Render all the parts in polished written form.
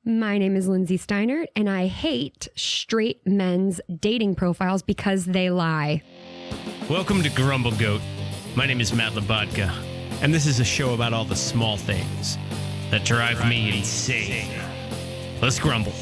My name is Lindsey Steinert, and I hate straight men's dating profiles because they lie. Welcome to Grumble Goat. My name is Matt Labodka, and this is a show about all the small things that drive me insane. Let's grumble.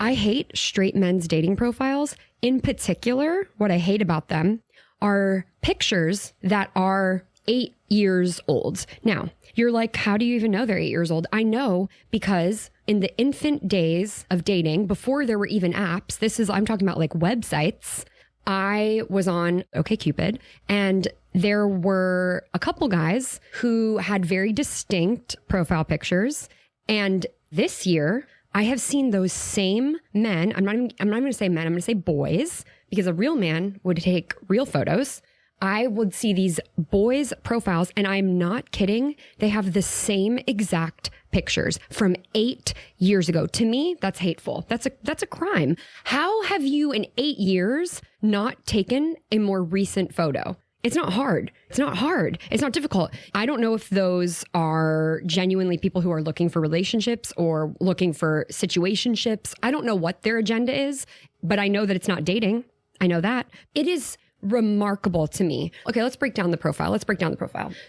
I hate straight men's dating profiles. In particular, what I hate about them are pictures that are 8 years old. Now, you're like, how do you even know they're 8 years old? I know because in the infant days of dating, before there were even apps, I'm talking about like websites, I was on OkCupid, and there were a couple guys who had very distinct profile pictures. And this year, I have seen those same men. I'm not going to say men. I'm going to say boys, because a real man would take real photos. I would see these boys' profiles, and I'm not kidding. They have the same exact pictures from 8 years ago. To me, that's hateful. That's a crime. How have you in 8 years not taken a more recent photo? It's not hard. It's not difficult. I don't know if those are genuinely people who are looking for relationships or looking for situationships. I don't know what their agenda is, but I know that it's not dating. I know that. It is remarkable to me. Okay, let's break down the profile.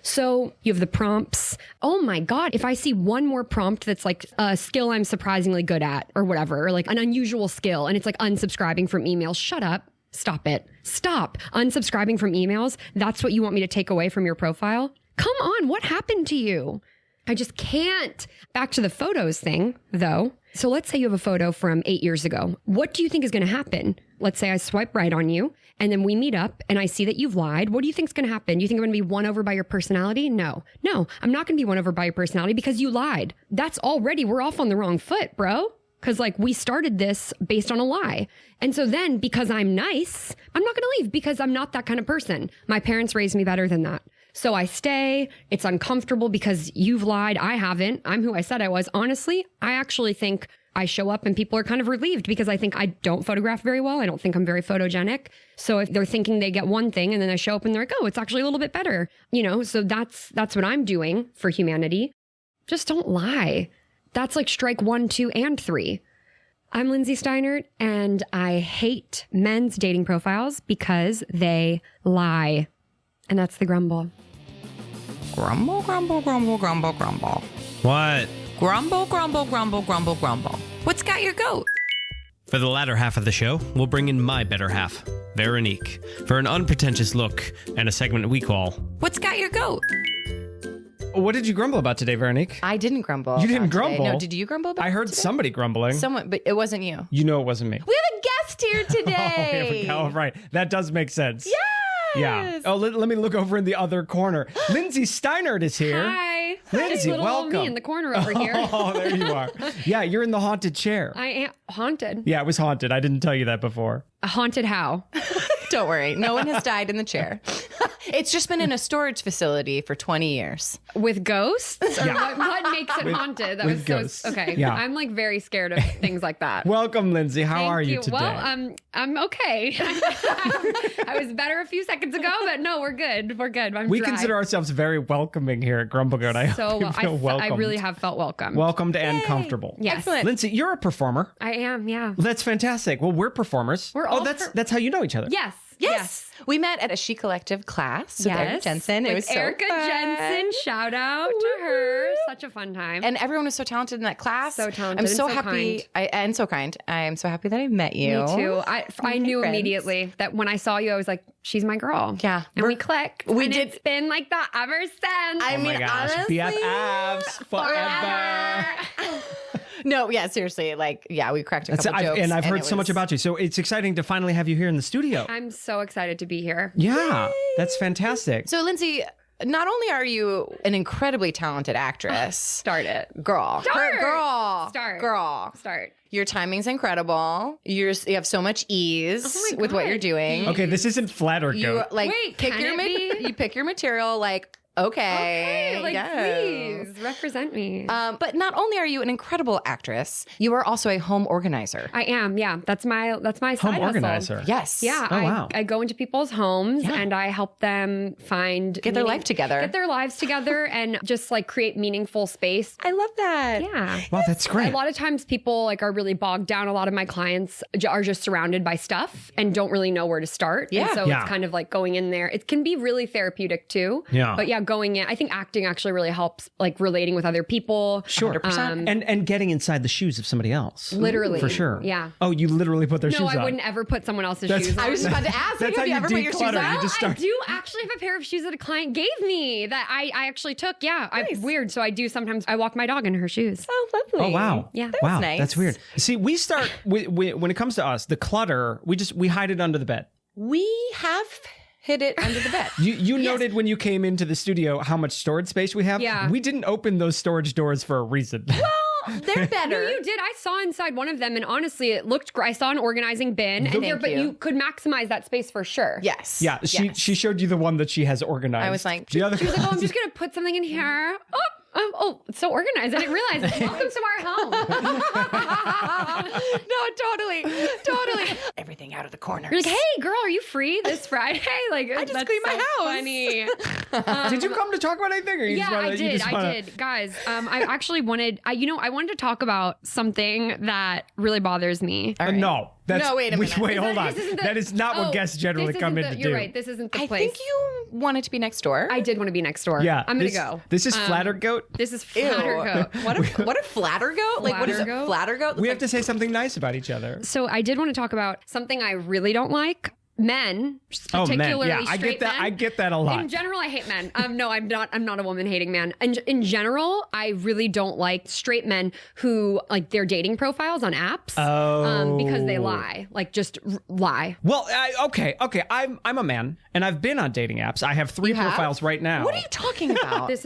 So you have the prompts. Oh my God. If I see one more prompt that's like a skill I'm surprisingly good at or whatever, or like an unusual skill, and it's like unsubscribing from emails. Shut up. Stop it. Stop. Unsubscribing from emails. That's what you want me to take away from your profile? Come on. What happened to you? I just can't. Back to the photos thing, though. So let's say you have a photo from 8 years ago. What do you think is going to happen? Let's say I swipe right on you, and then we meet up, and I see that you've lied. What do you think is going to happen? You think I'm going to be won over by your personality? No, I'm not going to be won over by your personality because you lied. We're off on the wrong foot, bro. Because like we started this based on a lie. And so then because I'm nice, I'm not going to leave because I'm not that kind of person. My parents raised me better than that. So I stay. It's uncomfortable because you've lied. I haven't. I'm who I said I was. Honestly, I actually think I show up and people are kind of relieved because I think I don't photograph very well. I don't think I'm very photogenic. So if they're thinking they get one thing and then I show up and they're like, oh, it's actually a little bit better. So that's what I'm doing for humanity. Just don't lie. That's like strike 1, 2, and 3. I'm Lindsey Steinert, and I hate men's dating profiles because they lie. And that's the grumble. Grumble, grumble, grumble, grumble, grumble. What? Grumble, grumble, grumble, grumble, grumble. What's got your goat? For the latter half of the show, we'll bring in my better half, Veronique, for an unpretentious look and a segment we call What's got your goat? What did you grumble about today, Veronique? I didn't grumble. You didn't about grumble? Today. No, did you grumble about I heard today? somebody grumbling. Someone, but it wasn't you. You know it wasn't me. We have a guest here today. Here we go. Right. That does make sense. Yes. Yeah. Oh, let me look over in the other corner. Lindsey Steinert is here. Hi. Lindsey, Little old welcome. me in the corner over here. Oh, there you are. Yeah, you're in the haunted chair. I am haunted. Yeah, it was haunted. I didn't tell you that before. Haunted how? Don't worry. No one has died in the chair. It's just been in a storage facility for 20 years. With ghosts? Or Yeah. what makes it haunted? That with was ghosts. so okay. Yeah. I'm like very scared of things like that. Welcome, Lindsey. How Thank are you today? Well, I'm okay. I was better a few seconds ago, but no, we're good. We're good. We dry. consider ourselves very welcoming here at Grumble Goat. I hope you feel I welcomed. really have felt welcome. Welcomed and comfortable. Yes. Excellent. Lindsey, you're a performer. I am. Yeah. That's fantastic. Well, we're performers. We're all that's how you know each other. Yes. Yes. We met at a She Collective class with Erica Jensen. It With was so Erica fun. Jensen. Shout out to her. Such a fun time. And everyone was so talented in that class. So talented I'm and so so happy. And so kind. I am so happy that I met you. Me too. I knew friends. immediately that when I saw you, I was like, she's my girl. Yeah. And we clicked. We and did. It's been like that ever since. I Oh mean, my gosh. honestly, BFFs forever. No, yeah, seriously. Like, yeah, we cracked a couple jokes. And I've heard it so much was- about you. So it's exciting to finally have you here in the studio. I'm so excited to be here. Yeah, that's fantastic. So, Lindsey, not only are you an incredibly talented actress, Start it. girl, Start. Your timing's incredible. You have so much ease Oh my with what God. you're doing. Okay, this isn't flat or You goat. like Wait, pick can your it be? you pick your material like Okay. Like, yes. please represent me. But not only are you an incredible actress, you are also a home organizer. I am. Yeah. That's my side Home hustle. organizer. Yes. Yeah. Oh, wow. I go into people's homes and I help them Get their life together. Get their lives together and just like create meaningful space. I love that. Yeah. Wow, that's great. A lot of times people like are really bogged down. A lot of my clients are just surrounded by stuff and don't really know where to start. Yeah. And so Yeah. it's kind of like going in there. It can be really therapeutic too. Yeah. But yeah, going in, I think acting actually really helps like relating with other people. Sure. 100%. And getting inside the shoes of somebody else. Literally. For sure. Yeah. Oh, you literally put their No, shoes I on. wouldn't ever put someone else's That's- shoes on. I was just about to ask, That's have how you you ever put your shoes declutter. on? You just I start. do actually have a pair of shoes that a client gave me that I actually took. Yeah. Nice. Weird. So I do sometimes, I walk my dog in her shoes. Oh, lovely. Oh, wow. Yeah. That was Wow, nice. that's weird. See, we start when it comes to us, the clutter. We hide it under the bed. We have hid it under the bed. You noted when you came into the studio how much storage space we have. Yeah. We didn't open those storage doors for a reason. They're better. No, you did. I saw inside one of them, and honestly, it looked great. I saw an organizing bin, and Thank but you. you could maximize that space for sure. Yes. Yeah, Yes. she showed you the one that she has organized. I was like, the other. She was like, "Oh, I'm just gonna put something in here." Oh, it's so organized. I didn't realize. Welcome to our home. No, totally. Everything out of the corners. You're like, "Hey, girl, are you free this Friday?" Like, I just cleaned my house. Funny. Did you come to talk about anything? Or you Yeah, just wanna, I you did. just wanna- I did. Guys, I actually wanted, I wanted to talk about something that really bothers me. All right. No. That's, No, wait a minute. Wait, Is hold that- on. this isn't the- That is not what oh, guests generally this come isn't in to You're do. right. This isn't the I place. think you wanted to be next door. I did want to be next door. Yeah. I'm going to this- go. This is Flatter Goat. This is Ew. flatter goat. What a flatter goat? Like, what is Flatter it? goat? Flatter goat? We have to say something nice about each other. So I did want to talk about something I really don't like. Men, Oh, men. particularly Yeah, I straight get that. men. I get that a lot. In general, I hate men. No, I'm not a woman hating man. In general, I really don't like straight men who like their dating profiles on apps. Because they lie, like just lie. Well, okay. I'm a man, and I've been on dating apps. I have 3 You have? profiles right now. What are you talking about? This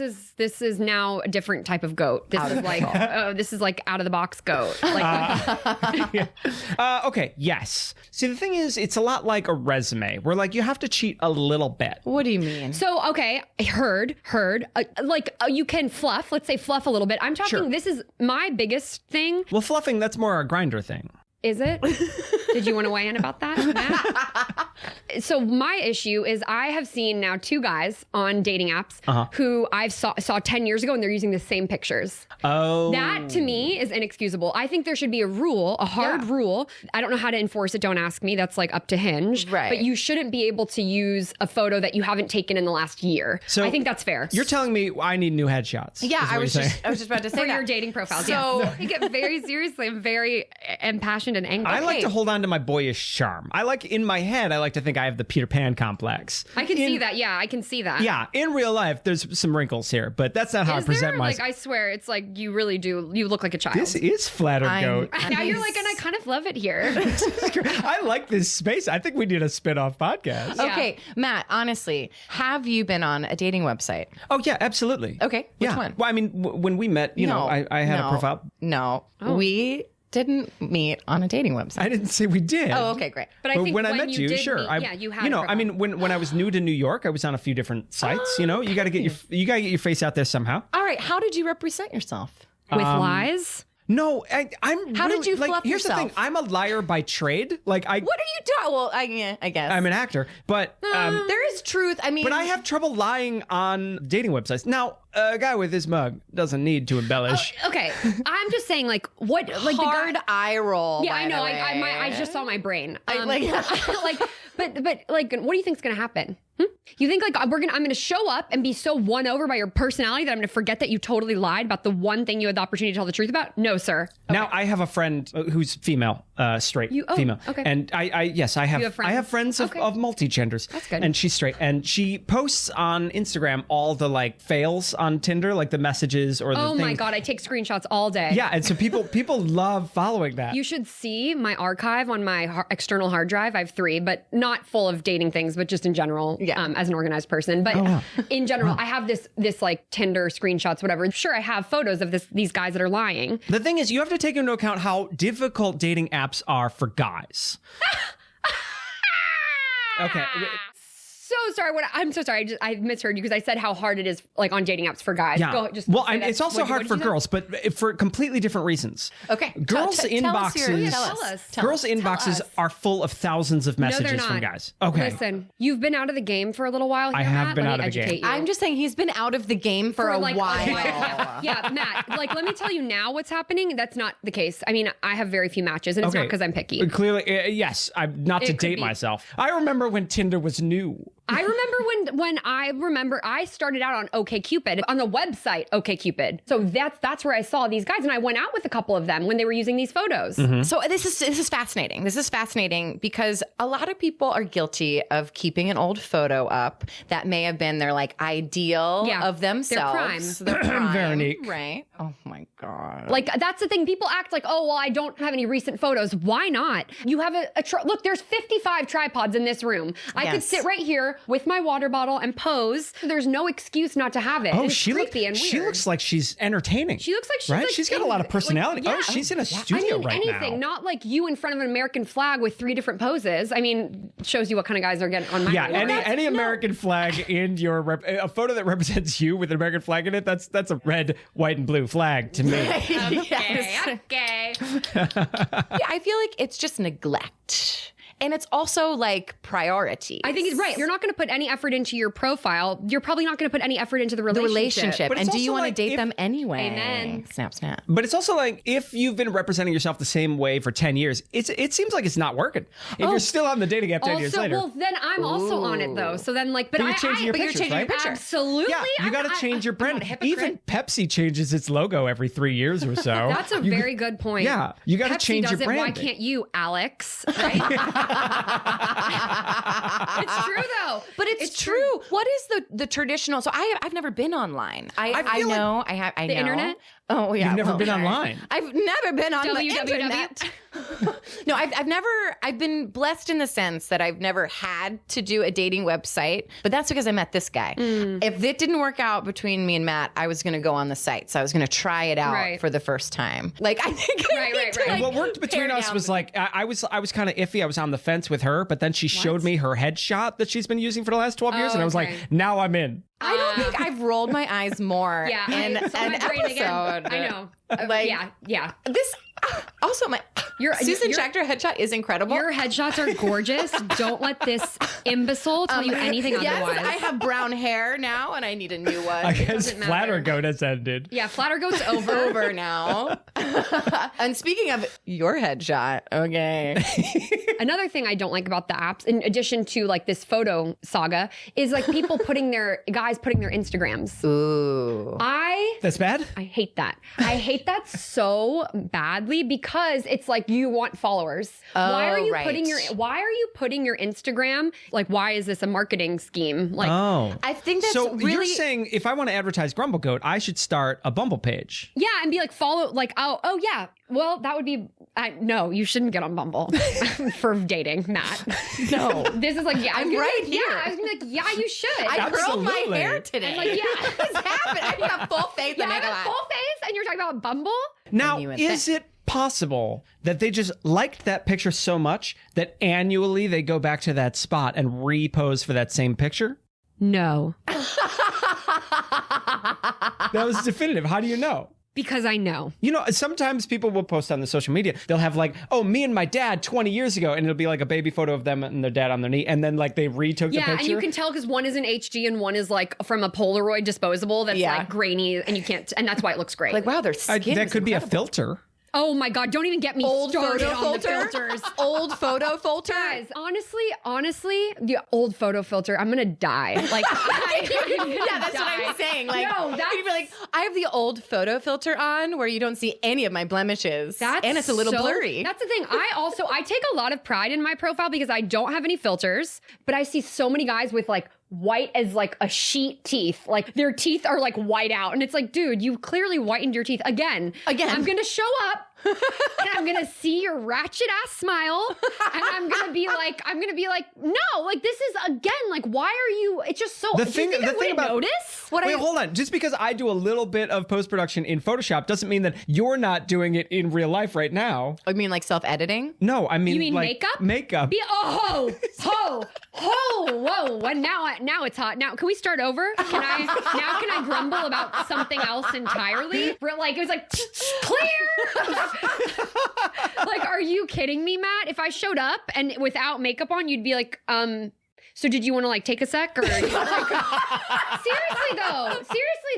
is now a different type of goat. This is like this is like out of the box goat. Like Okay, yes. See, the thing is, it's a lot like a resume, where like you have to cheat a little bit. What do you mean? so okay, heard. You can fluff. Let's say fluff a little bit. I'm talking. Sure. This is my biggest thing. Well, fluffing, that's more a grinder thing. Is it? Did you want to weigh in about that, Matt? So my issue is I have seen now 2 guys on dating apps who I saw 10 years ago, and they're using the same pictures. Oh. That to me is inexcusable. I think there should be a rule, a hard rule. I don't know how to enforce it. Don't ask me. That's like up to Hinge. Right. But you shouldn't be able to use a photo that you haven't taken in the last year. So I think that's fair. You're telling me I need new headshots. Yeah, is what I was you're just saying. about to say for that. your dating profiles. So- Yes. I take it very seriously. I'm very impassioned and angry. I like Okay. to hold on to my boyish charm. I like, in my head, I like to think I have the Peter Pan complex. I can see that. Yeah, I can see that. Yeah, in real life, there's some wrinkles here, but that's not how Is I present there? myself. Like, I swear, it's like you really do. You look like a child. This is Flatter Goat. Now you're like, and I kind of love it here. I like this space. I think we need a spin-off podcast. Yeah. Okay, Matt, honestly, have you been on a dating website? Oh, yeah, absolutely. Okay, which yeah. one? Well, I mean, when we met, you know, I had a profile. No, we didn't meet on a dating website. I didn't say we did. Oh, okay, great. But I think when I met you, did sure. meet, you had. You know, a I mean, when I was new to New York, I was on a few different sites. You know, you got to get your face out there somehow. All right, how did you represent yourself? with lies. No, I'm. How did really, you like? fluff Here's the yourself? thing. I'm a liar by trade. Like I. What are you doing? Well, I guess I'm an actor, but there is truth. I mean, but I have trouble lying on dating websites. Now, a guy with this mug doesn't need to embellish. Okay, I'm just saying, like, what, like hard the guy. eye roll. Yeah, by I know. the way. I just saw my brain. like- but like, what do you think's gonna happen? You think like I'm gonna show up and be so won over by your personality that I'm gonna forget that you totally lied about the one thing you had the opportunity to tell the truth about? No, sir. Now I have a friend who's female, straight, female, okay. and yes, I have You have friends? I have friends Okay. of multi-genders. That's good. And she's straight, and she posts on Instagram all the like fails on Tinder, like the messages or the Oh things. my god, I take screenshots all day. Yeah, and so people love following that. You should see my archive on my external hard drive. I have 3, but not full of dating things, but just in general, as an organized person. But in general, I have this like Tinder screenshots, whatever. Sure, I have photos of these guys that are lying. The thing is, you have to take into account how difficult dating apps are for guys. Okay. so sorry. I'm so sorry. I misheard you because I said how hard it is like on dating apps for guys. Yeah. Go, just well, say that. it's also hard for girls, but for completely different reasons. Okay. Girls' Tell us inboxes. Tell us. Girls' inboxes are full of thousands of No, messages they're not. from guys. Okay. Listen, you've been out of the game for a little while here, I have Matt. been Let out me of the educate game. you. I'm just saying he's been out of the game for a like while. Yeah, Matt, like, let me tell you now what's happening. That's not the case. I mean, I have very few matches, and it's not because I'm picky. Clearly, yes. I'm not to It could date be. myself. I remember when Tinder was new. I remember when I started out on OkCupid, on the website OkCupid. So that's where I saw these guys, and I went out with a couple of them when they were using these photos. So this is fascinating. This is fascinating because a lot of people are guilty of keeping an old photo up that may have been their like ideal of themselves. Their prime. Veronique. Right. Oh my God. Like, that's the thing. People act like, oh, well, I don't have any recent photos. Why not? You have look, there's 55 tripods in this room. I could sit right here with my water bottle and pose. There's no excuse not to have it. Oh, It's she creepy and weird. She looks like she's entertaining. She looks like she's right. like She's got a lot of personality. Like, Oh, she's in a studio right anything, now. not like you in front of an American flag with 3 different poses. I mean, shows you what kind of guys are getting on my Yeah, radar. any American flag in your a photo that represents you with an American flag in it. That's a red, white, and blue flag to me. Okay. Yeah, I feel like it's just neglect. And it's also like priority. I think he's right. You're not going to put any effort into your profile. You're probably not going to put any effort into the relationship. But it's And do you also want to like date if- them anyway? Amen. Snap, snap. But it's also like if you've been representing yourself the same way for 10 years, it seems like it's not working. If you're still on the dating app 10 years Also, later. well, then I'm also on it though. So then, like, but You're changing your but pictures, you're changing right? your picture. Absolutely. Yeah, you got to change your brand. I'm not a hypocrite. Even Pepsi changes its logo every 3 years or so. That's a very good point. Yeah, you got to Pepsi change your does it, brand. Why can't you, Alex? Right? It's true though. But it's true. What is the traditional? So I've never been online. I feel know. I know. The internet? Oh yeah. You've never well, been sorry. online. I've never been on the www. internet. No, I've been blessed in the sense that I've never had to do a dating website, but that's because I met this guy. If it didn't work out between me and Matt, I was going to go on the site. So I was going to try it out for the first time. Like I think I Right, need right, to, right. like, What worked between pare us down was like I was kind of iffy. I was on the fence with her, but then she showed me her headshot that she's been using for the last 12 years, and I was like, okay. now I'm in. I don't think I've rolled my eyes more Yeah. in I saw an my brain again. episode. I know. Like yeah. this. Also, my Susan your- Schechter headshot is incredible. Your headshots are gorgeous. Don't let this imbecile tell you anything yes, otherwise. I have brown hair now, and I need a new one. I guess doesn't matter. Flatter Goat has ended. Yeah, Flatter Goat's over. Over now. And speaking of your headshot, okay. Another thing I don't like about the apps, in addition to like this photo saga, is like people putting their Instagrams. Ooh. That's bad? I hate that. I hate that so badly because it's like you want followers. Why are you right. putting your Instagram? Like, why is this a marketing scheme? Like, Oh. I think that's So really. you're saying if I want to advertise Grumble Goat, I should start a Bumble page. yeah, and be like follow, like, oh yeah. Well, that would be no. You shouldn't get on Bumble for dating, Matt. No, this is like I'm right here. Yeah, I was gonna be like, yeah, you should. I curled my Absolutely. hair today. I'm like, yeah. What's happening? I have full faith Yeah, in I it. have full face, and you're talking about Bumble. Now, you would is it possible that they just liked that picture so much that annually they go back to that spot and repose for that same picture? No, That was definitive. How do you know? because I know. You know, sometimes people will post on the social media. They'll have like, oh, me and my dad 20 years ago. And it'll be like a baby photo of them and their dad on their knee. And then like they retook the Yeah, picture. and you can tell because one is in HD and one is like from a Polaroid disposable that's Yeah. like grainy, and you can't, and that's why it looks great. Like, wow, their skin that is could be a incredible. filter. oh my God, don't even get me Old started photo on the filter? filters. Old photo filter? Guys, honestly, the old photo filter, I'm gonna die. Like, Yeah, that's what I'm saying. Like, No, you'd that's- be like, I have the old photo filter on where you don't see any of my blemishes. And it's a little blurry. That's the thing. I take a lot of pride in my profile because I don't have any filters, but I see so many guys with like white as like a sheet teeth. Like their teeth are like white out. And it's like, dude, you clearly whitened your teeth again. Again. I'm gonna show up and I'm gonna see your ratchet ass smile, and I'm gonna be like, no, like this is again, like, why are you? It's just so. The do thing- you think the I thing wouldn't about- notice? Wait, hold on. Just because I do a little bit of post-production in Photoshop doesn't mean that you're not doing it in real life right now. I mean, like self-editing. No, I mean, You mean like, makeup? Makeup. Whoa! Well, now it's hot. Now, can we start over? Can I grumble about something else entirely? Like it was like clear. Like, are you kidding me, Matt? If I showed up and without makeup on, you'd be like, so did you want to like take a sec, or like, seriously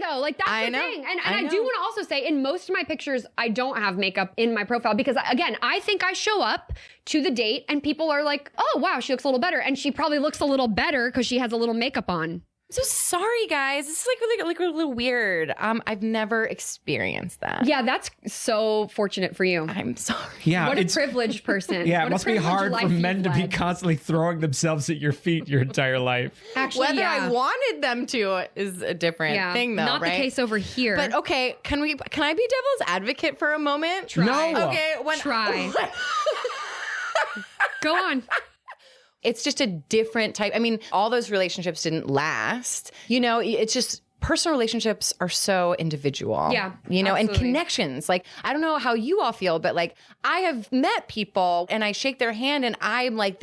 though, like that's I the know. thing. And I I do know. want to also say, in most of my pictures, I don't have makeup in my profile because, again, I think I show up to the date and people are like, oh wow, she looks a little better, and she probably looks a little better because she has a little makeup on. I'm so sorry, guys. This is like a little weird. I've never experienced that. Yeah, that's so fortunate for you. I'm sorry. Yeah, What a it's privileged person. yeah. What It a must be privileged hard life for men you've to be led. constantly throwing themselves at your feet your entire life. Actually, Whether yeah. I wanted them to is a different Yeah, thing, though, not right? the case over here. But okay, can I be devil's advocate for a moment? Try. No. Okay, Try. Go on. It's just a different type. I mean, all those relationships didn't last. You know, it's just personal relationships are so individual. Yeah, You know, and absolutely. connections. Like, I don't know how you all feel, but like, I have met people and I shake their hand and I'm like,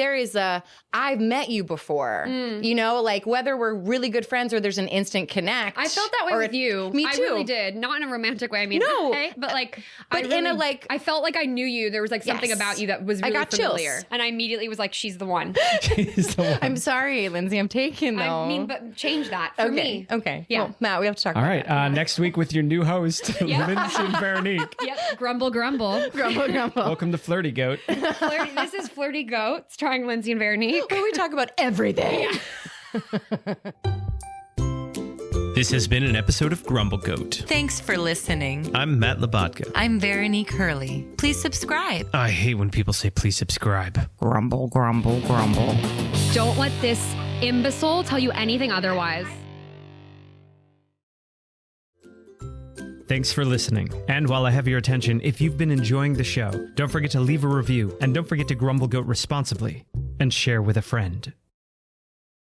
I've met you before. You know, like whether we're really good friends or there's an instant connect. I felt that way or with you. Me I too. really did. Not in a romantic way. I mean, No. okay, but like, But in a, like- I felt like I knew you. There was like something Yes. about you that was I really got chills. familiar, and I immediately was like, "She's the one." He's the one. I'm sorry, Lindsay, I'm taken though. I mean, but change that for okay. me. Okay. Yeah. Well, Matt, we have to talk All about right. that. Next week with your new host, Lindsey and Veronique. Yep. Grumble, grumble. Grumble, grumble. Welcome to Flirty Goat. This is Flirty Goat starring Lindsey and Veronique. Where we talk about everything. This has been an episode of Grumble Goat. Thanks for listening. I'm Matt Labatka. I'm Veronique Hurley. Please subscribe. I hate when people say please subscribe. Grumble, grumble, grumble. Don't let this imbecile tell you anything otherwise. Thanks for listening. And while I have your attention, if you've been enjoying the show, don't forget to leave a review and don't forget to Grumble Goat responsibly and share with a friend.